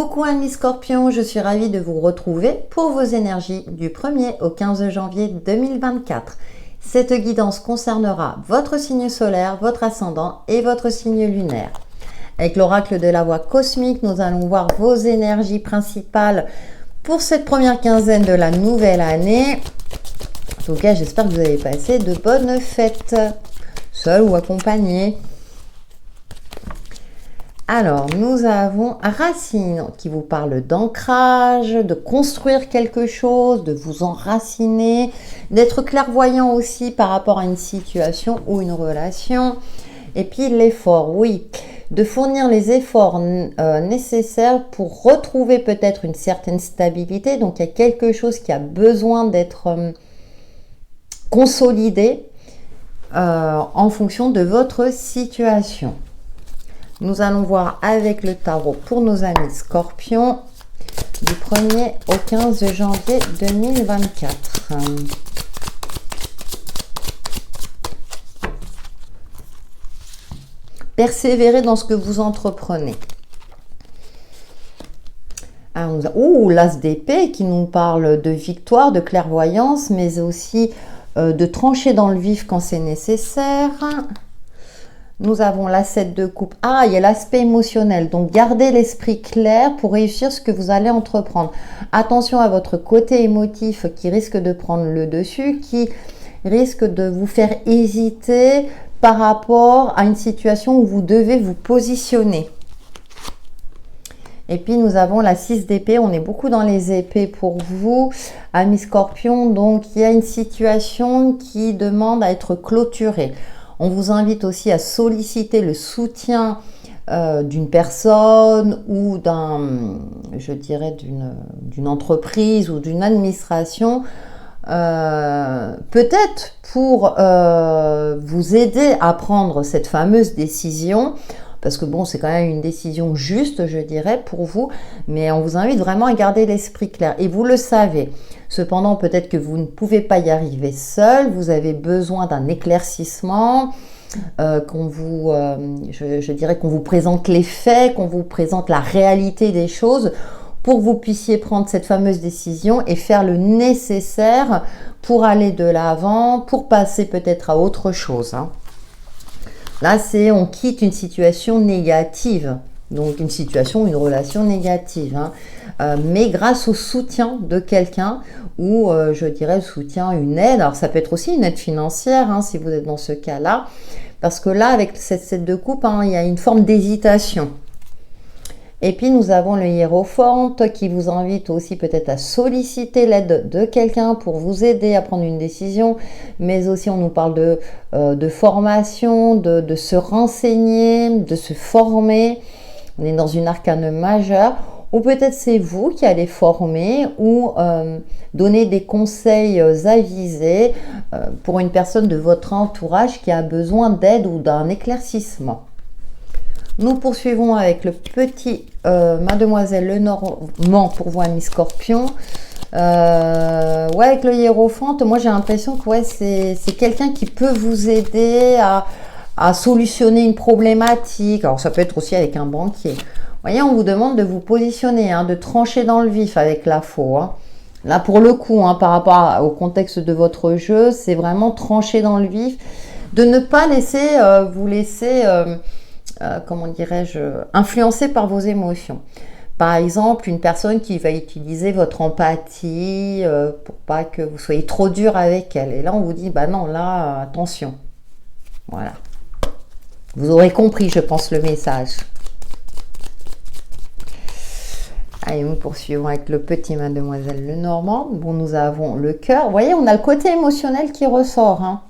Coucou amis Scorpions, je suis ravie de vous retrouver pour vos énergies du 1er au 15 janvier 2024. Cette guidance concernera votre signe solaire, votre ascendant et votre signe lunaire. Avec l'oracle de la voix cosmique, nous allons voir vos énergies principales pour cette première quinzaine de la nouvelle année. En tout cas, j'espère que vous avez passé de bonnes fêtes, seul ou accompagné. Alors, nous avons Racine qui vous parle d'ancrage, de construire quelque chose, de vous enraciner, d'être clairvoyant aussi par rapport à une situation ou une relation. Et puis l'effort, oui, de fournir les efforts nécessaires pour retrouver peut-être une certaine stabilité. Donc, il y a quelque chose qui a besoin d'être consolidé en fonction de votre situation. Nous allons voir avec le tarot pour nos amis Scorpions du 1er au 15 janvier 2024. Persévérez dans ce que vous entreprenez. L'as d'épée qui nous parle de victoire, de clairvoyance, mais aussi de trancher dans le vif quand c'est nécessaire. Nous avons la 7 de coupe. Il y a l'aspect émotionnel. Donc, gardez l'esprit clair pour réussir ce que vous allez entreprendre. Attention à votre côté émotif qui risque de prendre le dessus, qui risque de vous faire hésiter par rapport à une situation où vous devez vous positionner. Et puis, nous avons la 6 d'épée. On est beaucoup dans les épées pour vous, amis Scorpions. Donc, il y a une situation qui demande à être clôturée. On vous invite aussi à solliciter le soutien d'une personne ou d'une entreprise ou d'une administration, peut-être pour vous aider à prendre cette fameuse décision, parce que bon, c'est quand même une décision juste, je dirais, pour vous, mais on vous invite vraiment à garder l'esprit clair. Et vous le savez. Cependant, peut-être que vous ne pouvez pas y arriver seul, vous avez besoin d'un éclaircissement, je dirais qu'on vous présente les faits, qu'on vous présente la réalité des choses pour que vous puissiez prendre cette fameuse décision et faire le nécessaire pour aller de l'avant, pour passer peut-être à autre chose. Là, on quitte une situation négative. Donc, une relation négative. Mais grâce au soutien de quelqu'un ou, je dirais, le soutien, une aide. Alors, ça peut être aussi une aide financière si vous êtes dans ce cas-là. Parce que là, avec cette 7 de coupe, il y a une forme d'hésitation. Et puis, nous avons le hiérophante qui vous invite aussi peut-être à solliciter l'aide de quelqu'un pour vous aider à prendre une décision. Mais aussi, on nous parle de formation, de se renseigner, de se former. On est dans une arcane majeure. Ou peut-être c'est vous qui allez former ou donner des conseils avisés pour une personne de votre entourage qui a besoin d'aide ou d'un éclaircissement. Nous poursuivons avec le petit Mademoiselle Lenormand pour vous, amis Scorpions. Avec le hiérophante, moi j'ai l'impression que c'est quelqu'un qui peut vous aider à solutionner une problématique. Alors ça peut être aussi avec un banquier. Vous voyez, on vous demande de vous positionner, de trancher dans le vif avec la faux. Là, pour le coup, par rapport au contexte de votre jeu, c'est vraiment trancher dans le vif, de ne pas vous laisser, comment dirais-je, influencer par vos émotions. Par exemple, une personne qui va utiliser votre empathie pour pas que vous soyez trop dur avec elle. Et là, on vous dit, non, là, attention. Voilà. Vous aurez compris, je pense, le message. Allez, nous poursuivons avec le petit Mademoiselle Lenormand. Bon, nous avons le cœur. Vous voyez, on a le côté émotionnel qui ressort.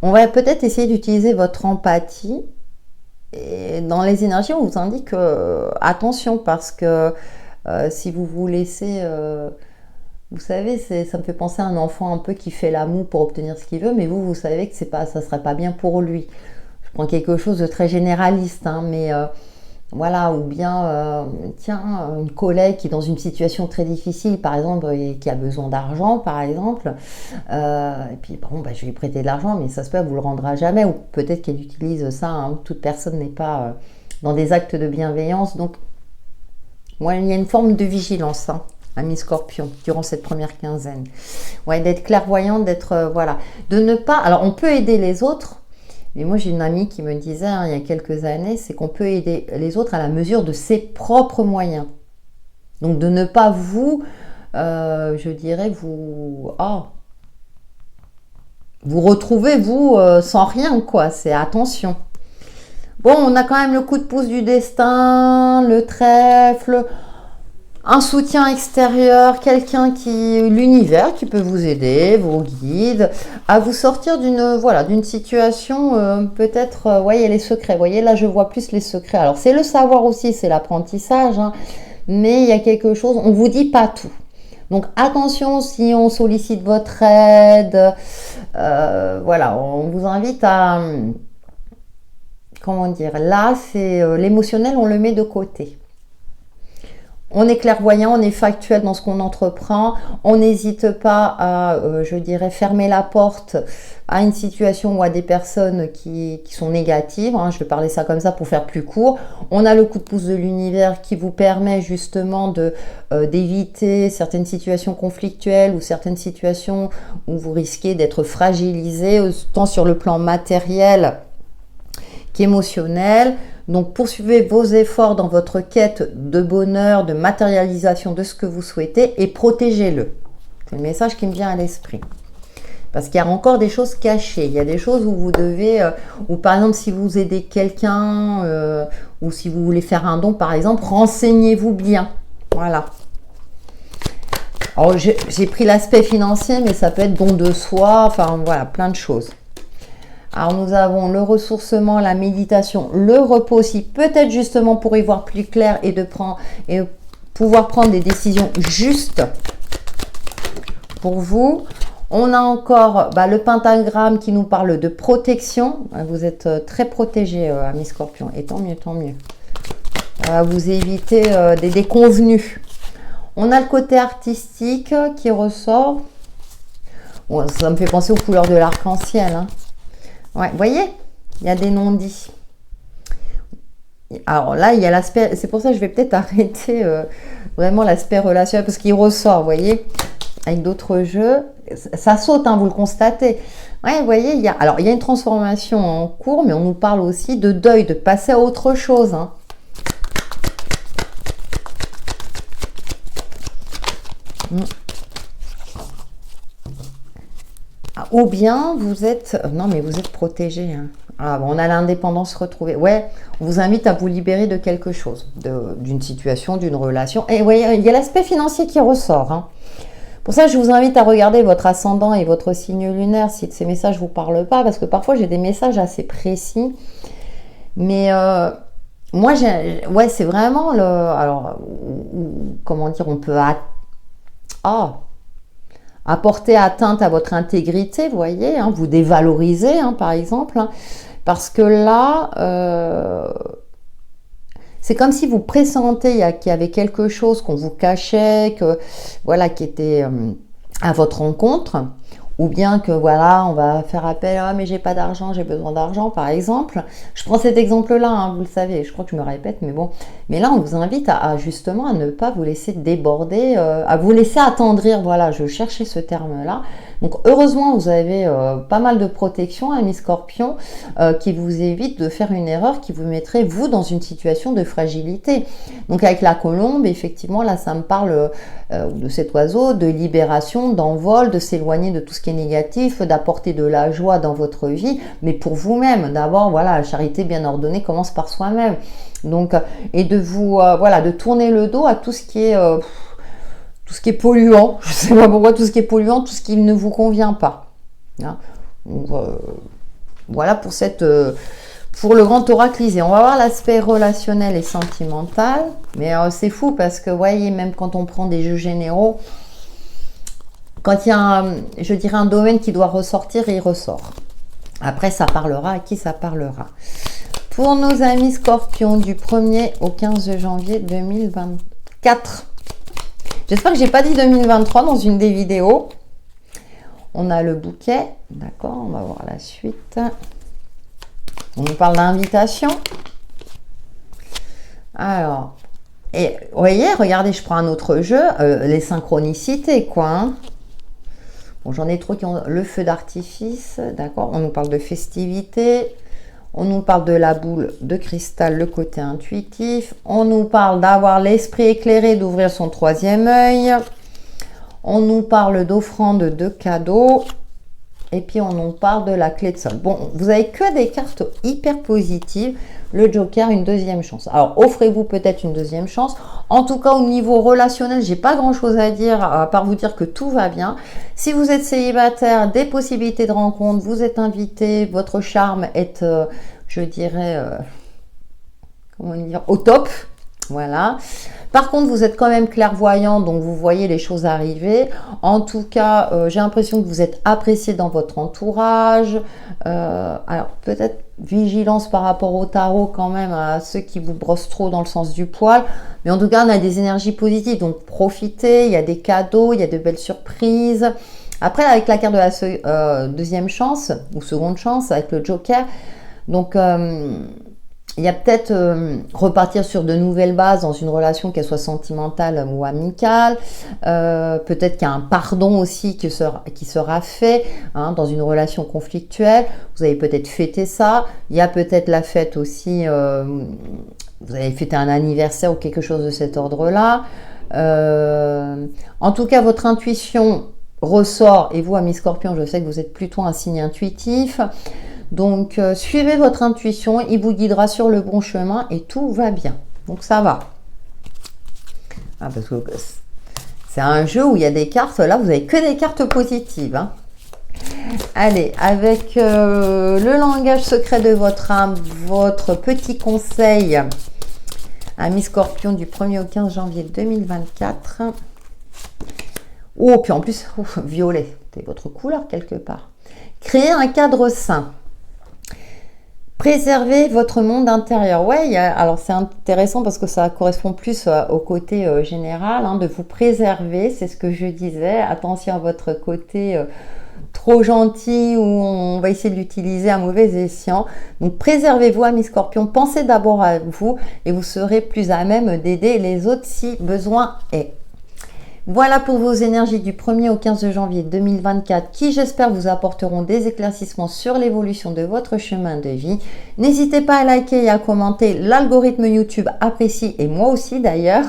On va peut-être essayer d'utiliser votre empathie. Et dans les énergies, on vous indique attention parce que si vous vous laissez... vous savez, ça me fait penser à un enfant un peu qui fait la moue pour obtenir ce qu'il veut, mais vous savez que ça ne serait pas bien pour lui. Je prends quelque chose de très généraliste, mais... Voilà, ou bien, une collègue qui est dans une situation très difficile, par exemple, et qui a besoin d'argent, par exemple, et puis, je vais lui prêter de l'argent, mais ça se peut, elle vous le rendra jamais, ou peut-être qu'elle utilise ça, toute personne n'est pas dans des actes de bienveillance. Donc, ouais, il y a une forme de vigilance, hein, ami Scorpion, durant cette première quinzaine. Ouais, d'être clairvoyante, d'être, voilà, de ne pas... Alors, on peut aider les autres, mais moi, j'ai une amie qui me disait, hein, il y a quelques années, c'est qu'on peut aider les autres à la mesure de ses propres moyens. Donc, de ne pas vous, je dirais, vous retrouvez, vous, sans rien, quoi. C'est attention. Bon, on a quand même le coup de pouce du destin, le trèfle, un soutien extérieur, quelqu'un l'univers qui peut vous aider, vos guides, à vous sortir d'une situation, peut-être, voyez les secrets, voyez là je vois plus les secrets. Alors c'est le savoir aussi, c'est l'apprentissage, hein, mais il y a quelque chose, on vous dit pas tout. Donc attention si on sollicite votre aide, voilà, on vous invite à, comment dire, là c'est l'émotionnel, on le met de côté. On est clairvoyant, on est factuel dans ce qu'on entreprend. On n'hésite pas à, je dirais, fermer la porte à une situation ou à des personnes qui sont négatives. Hein, je vais parler ça comme ça pour faire plus court. On a le coup de pouce de l'univers qui vous permet justement d'éviter certaines situations conflictuelles ou certaines situations où vous risquez d'être fragilisé, tant sur le plan matériel qu'émotionnel. Donc poursuivez vos efforts dans votre quête de bonheur, de matérialisation de ce que vous souhaitez et protégez-le. C'est le message qui me vient à l'esprit. Parce qu'il y a encore des choses cachées. Il y a des choses où vous devez, ou par exemple si vous aidez quelqu'un, ou si vous voulez faire un don par exemple, renseignez-vous bien. Voilà. Alors j'ai pris l'aspect financier, mais ça peut être don de soi, enfin voilà, plein de choses. Alors nous avons le ressourcement, la méditation, le repos aussi, peut-être justement pour y voir plus clair et pouvoir prendre des décisions justes pour vous. On a encore le pentagramme qui nous parle de protection. Vous êtes très protégé, amis Scorpion, et tant mieux, tant mieux. Vous évitez des déconvenus. On a le côté artistique qui ressort. Bon, ça me fait penser aux couleurs de l'arc-en-ciel, hein. Ouais, vous voyez, il y a des non-dits. Alors là, il y a l'aspect, c'est pour ça que je vais peut-être arrêter vraiment l'aspect relationnel, parce qu'il ressort, vous voyez, avec d'autres jeux. Ça saute, hein, vous le constatez. Ouais, vous voyez, il y a une transformation en cours, mais on nous parle aussi de deuil, de passer à autre chose, hein. Ou bien vous êtes... Non, mais vous êtes protégé. Hein. Ah, bon, on a l'indépendance retrouvée. Ouais, on vous invite à vous libérer de quelque chose, d'une situation, d'une relation. Et vous voyez, il y a l'aspect financier qui ressort. Hein. Pour ça, je vous invite à regarder votre ascendant et votre signe lunaire si ces messages ne vous parlent pas, parce que parfois, j'ai des messages assez précis. Mais moi, ouais, c'est vraiment le... Alors, comment dire, on peut... apporter atteinte à votre intégrité, vous voyez, hein, vous dévaloriser, hein, par exemple, hein, parce que là, c'est comme si vous pressentez qu'il y avait quelque chose qu'on vous cachait, qui était à votre rencontre, ou bien que voilà, on va faire appel, ah mais j'ai pas d'argent, j'ai besoin d'argent, par exemple. Je prends cet exemple-là, hein, vous le savez, je crois que je me répète, mais bon. Mais là, on vous invite justement à ne pas vous laisser déborder, à vous laisser attendrir, voilà, je cherchais ce terme-là. Donc heureusement, vous avez pas mal de protection, amis Scorpion, qui vous évite de faire une erreur qui vous mettrait, vous, dans une situation de fragilité. Donc avec la colombe, effectivement, là, ça me parle de cet oiseau, de libération, d'envol, de s'éloigner de tout ce qui est négatif, d'apporter de la joie dans votre vie, mais pour vous-même. D'abord, voilà, la charité bien ordonnée commence par soi-même. Donc, et de vous, de tourner le dos à tout ce qui est polluant. Je ne sais pas pourquoi, tout ce qui est polluant, tout ce qui ne vous convient pas. Hein. Donc, voilà pour le grand oraclisé. On va voir l'aspect relationnel et sentimental. Mais c'est fou parce que, vous voyez, même quand on prend des jeux généraux, quand il y a, je dirais, un domaine qui doit ressortir, il ressort. Après, ça parlera à qui ça parlera. Pour nos amis Scorpions, du 1er au 15 janvier 2024. J'espère que j'ai pas dit 2023 dans une des vidéos. On a le bouquet. D'accord, on va voir la suite. On nous parle d'invitation. Alors, et vous voyez, regardez, je prends un autre jeu, les synchronicités, quoi. Hein. Bon, j'en ai trop qui ont le feu d'artifice, d'accord. On nous parle de festivités, on nous parle de la boule de cristal, le côté intuitif. On nous parle d'avoir l'esprit éclairé, d'ouvrir son troisième œil. On nous parle d'offrande de cadeaux. Et puis, on nous parle de la clé de sol. Bon, vous avez que des cartes hyper positives. Le Joker, une deuxième chance. Alors, offrez-vous peut-être une deuxième chance. En tout cas, au niveau relationnel, j'ai pas grand-chose à dire, à part vous dire que tout va bien. Si vous êtes célibataire, des possibilités de rencontre, vous êtes invité, votre charme est, je dirais, comment dire, au top. Voilà. Par contre, vous êtes quand même clairvoyant, donc vous voyez les choses arriver. En tout cas, j'ai l'impression que vous êtes apprécié dans votre entourage. Alors, peut-être vigilance par rapport au tarot quand même, à ceux qui vous brossent trop dans le sens du poil. Mais en tout cas, on a des énergies positives, donc profitez. Il y a des cadeaux, il y a de belles surprises. Après, avec la carte de la deuxième chance, ou seconde chance, avec le Joker, donc... il y a peut-être repartir sur de nouvelles bases dans une relation, qu'elle soit sentimentale ou amicale. Peut-être qu'il y a un pardon aussi qui sera fait dans une relation conflictuelle. Vous allez peut-être fêter ça. Il y a peut-être la fête aussi. Vous allez fêter un anniversaire ou quelque chose de cet ordre-là. En tout cas, votre intuition ressort. Et vous, amis Scorpion, je sais que vous êtes plutôt un signe intuitif. Donc, suivez votre intuition, il vous guidera sur le bon chemin et tout va bien. Donc, ça va. Ah, parce que c'est un jeu où il y a des cartes. Là, vous n'avez que des cartes positives. Hein. Allez, avec le langage secret de votre âme, votre petit conseil, ami Scorpion, du 1er au 15 janvier 2024. Oh, puis en plus, violet, c'est votre couleur quelque part. Créer un cadre sain. Préservez votre monde intérieur. Ouais, alors c'est intéressant parce que ça correspond plus au côté général, de vous préserver, c'est ce que je disais. Attention à votre côté trop gentil où on va essayer de l'utiliser à mauvais escient. Donc préservez-vous, amis Scorpion, pensez d'abord à vous et vous serez plus à même d'aider les autres si besoin est. Voilà pour vos énergies du 1er au 15 janvier 2024 qui, j'espère, vous apporteront des éclaircissements sur l'évolution de votre chemin de vie. N'hésitez pas à liker et à commenter. L'algorithme YouTube apprécie et moi aussi d'ailleurs.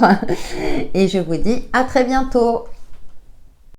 Et je vous dis à très bientôt.